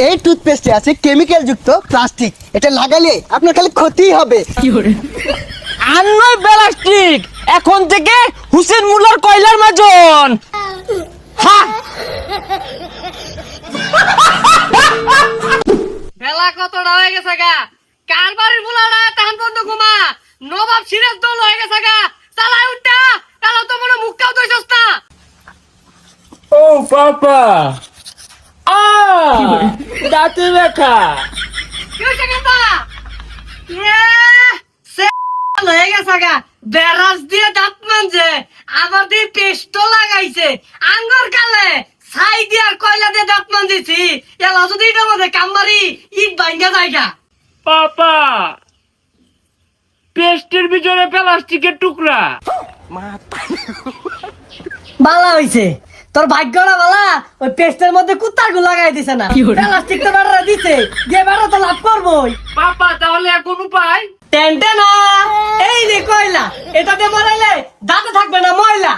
এই টুথপেস্টে আছে কেমিক্যাল যুক্ত প্লাস্টিক, এটা লাগালে আপনার খালি ক্ষতিই হবে। আর নয় প্লাস্টিক, এখন থেকে হুসেন মুল্লার কয়লার মাজন। হ্যাঁ, বেলা কতটা হয়ে গেছে গা, কার বাড়ির বুলাটা তাহান বন্ধ ঘুমা, নবাব সিরাজ দল হয়ে গেছে গা, চালায় উঠা, কালো তো মনে মুখটাও দইছস না। ও পাপা, দাঁতে ব্যথা। কি হইছে কেতা? হয়ে গেছে গা, বেরাস দিয়ে দাঁত মানছে, আবার দিয়ে পেস্টও লাগাইছে, আঙ্গর কালে ছাই দিয়ে কয়লা দিয়ে দাঁত মানছি, এলা যদি এটার মধ্যে কামবারি ইট ভাঙ্গা জায়গা। পাপা, পেস্টের ভিতরে প্লাস্টিকের টুকরা। বালা হইছে, তোর ভাগ্যটা বালা, ওই পেস্টের মধ্যে কুত্তার গু লাগাই দিছে না, প্লাস্টিক তো বাড়া দিছে, যে বাড়া তো লাভ করবোই। পাপা, তাহলে এখন উপায়? টেনটে না, এই রে কয়লা, এটাতে মরাইলে দাঁতে থাকবে না ময়লা।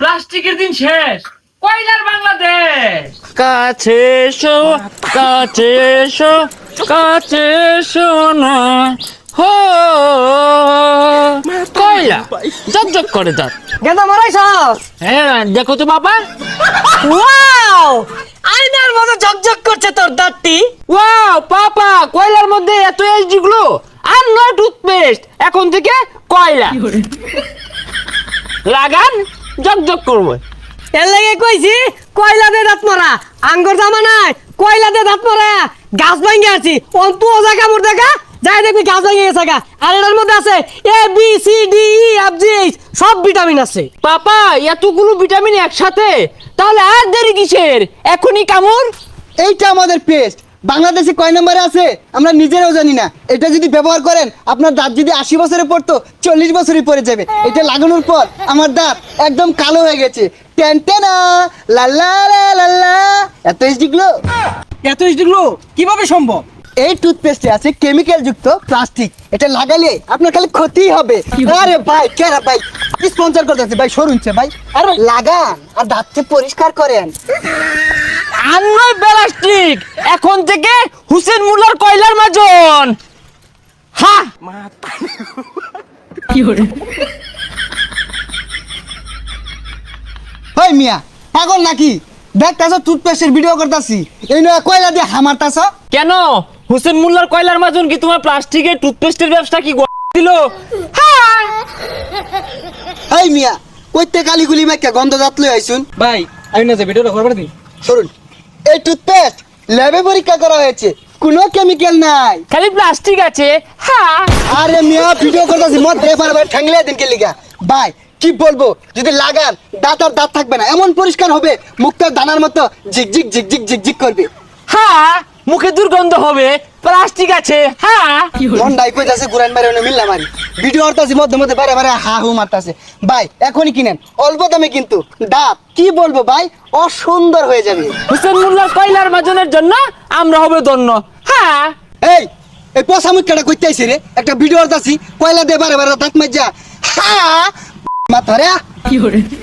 প্লাস্টিকের দিন শেষ, কয়লার বাংলাদেশ। কাছে এসো, কাছে এসো, কাছে এসো না, হো কয়লা ঝকঝক করে দাঁত। গেন্দা মরাইছস? হ্যাঁ, দেখো তো বাবা। ওয়াও, আয়নার মতো ঝকঝক করছে তোর দাঁতটি। ওয়াও পাপা, কয়লার মধ্যে এত এইচডি গ্লো। আর নয় টুথপেস্ট, এখন থেকে কয়লা লাগান, ঝকঝক করবে। এর লাগে কইছি কয়লা দিয়ে দাঁত মারা, আঙ্গর জামানায় কয়লা দিয়ে দাঁত মারা গাছ ভাঙ্গে আছি, অন্তু ও জায়গা মোর দেখা যাই দেখবি গাছ ভাঙ্গে গেছে গা। আর এটার মধ্যে আছে A B C D E F G H, সব ভিটামিন আছে। পাপা, এতগুলো ভিটামিন একসাথে, তাহলে আর দেরি কিসের, এখনই কামড়। এইটা আমাদের পেস্ট, বাংলাদেশে কয় নম্বরে আছে আমরা নিজেরাও জানি না। এটা যদি ব্যবহার করেন, আপনার দাঁত যদি 80 বছরে পড়তো 40 বছরই পড়ে যাবে। এটা লাগানোর পর আমার দাঁত একদম কালো হয়ে গেছে। টেনটেনা লাল্লা লাল্লা, এত এইচডিগুলো। এত এইচডিগুলো কিভাবে সম্ভব? এই টুথপেস্টে আছে কেমিক্যাল যুক্ত প্লাস্টিক, এটা লাগালে আপনার খালি ক্ষতিই হবে। আরে ভাই, কেরা ভাই স্পন্সর করতেছে ভাই, সরুনছে ভাই, আরে লাগান আর দাঁতকে পরিষ্কার করেন। আর নয় প্লাস্টিক, এখন থেকে হুসেন মুল্লার কয়লার মাজন। হ্যাঁ, ওই মিয়া পাগল নাকি? দেখতাছ টুথপেস্টের ভিডিও করতাছি, এই নয় কয়লা দিয়ে হামারতাছ। কেন হুসেন মুল্লার কয়লার মাজন কি তোমার প্লাস্টিকের টুথপেস্টের ব্যবসা কি দিল? হ্যাঁ, এই মিয়া কইতে কালিগুলি মাইকা গন্ধ দাঁত লই আইছুন। ভাই আমি না যে ভিডিওটা করবার দিই। সরুন, এই টুথপেস্ট ল্যাবে পরীক্ষা করা হয়েছে, কোনো কেমিক্যাল নাই। খালি প্লাস্টিক আছে। হ্যাঁ, আরে মিয়া ভিডিও করতেছি, মত দে পারবে ঠ্যাংলে দিন কে লিগা। ভাই কি বলবো, যদি লাগান দাঁত আর দাঁত থাকবে না, এমন পরিষ্কার হবে মুখটা দানার মতো ঝিকঝিক ঝিকঝিক ঝিকঝিক করবে। হ্যাঁ, মুখে দুর্গন্ধ হবে, প্লাস্টিক আছে। হ্যাঁ, মন ডাই কইতাছে গুরান মারে মিল্লা মারি, ভিডিও করতেছি মধ্যে মধ্যে বারে বারে হা হু মারতাছে। ভাই এখনই কিনেন, অল্প দামে কিন্তু দাঁত কি বলবো ভাই, অসুন্দর হয়ে যাবে। হুসেন মুল্লার কয়লার মাজনের জন্য আমরা হবে ধন্য। হ্যাঁ, এই এই পচা মুখটা কইতে আইছে রে, একটা ভিডিও করতেছি কয়লা দে বারে বারে দাঁত মাজা। হ্যাঁ মাথারে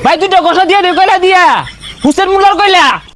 ভাই দুটো ঘষা দিয়ে দে, কয়লা দিয়া হুসেন মুল্লার কয়লা।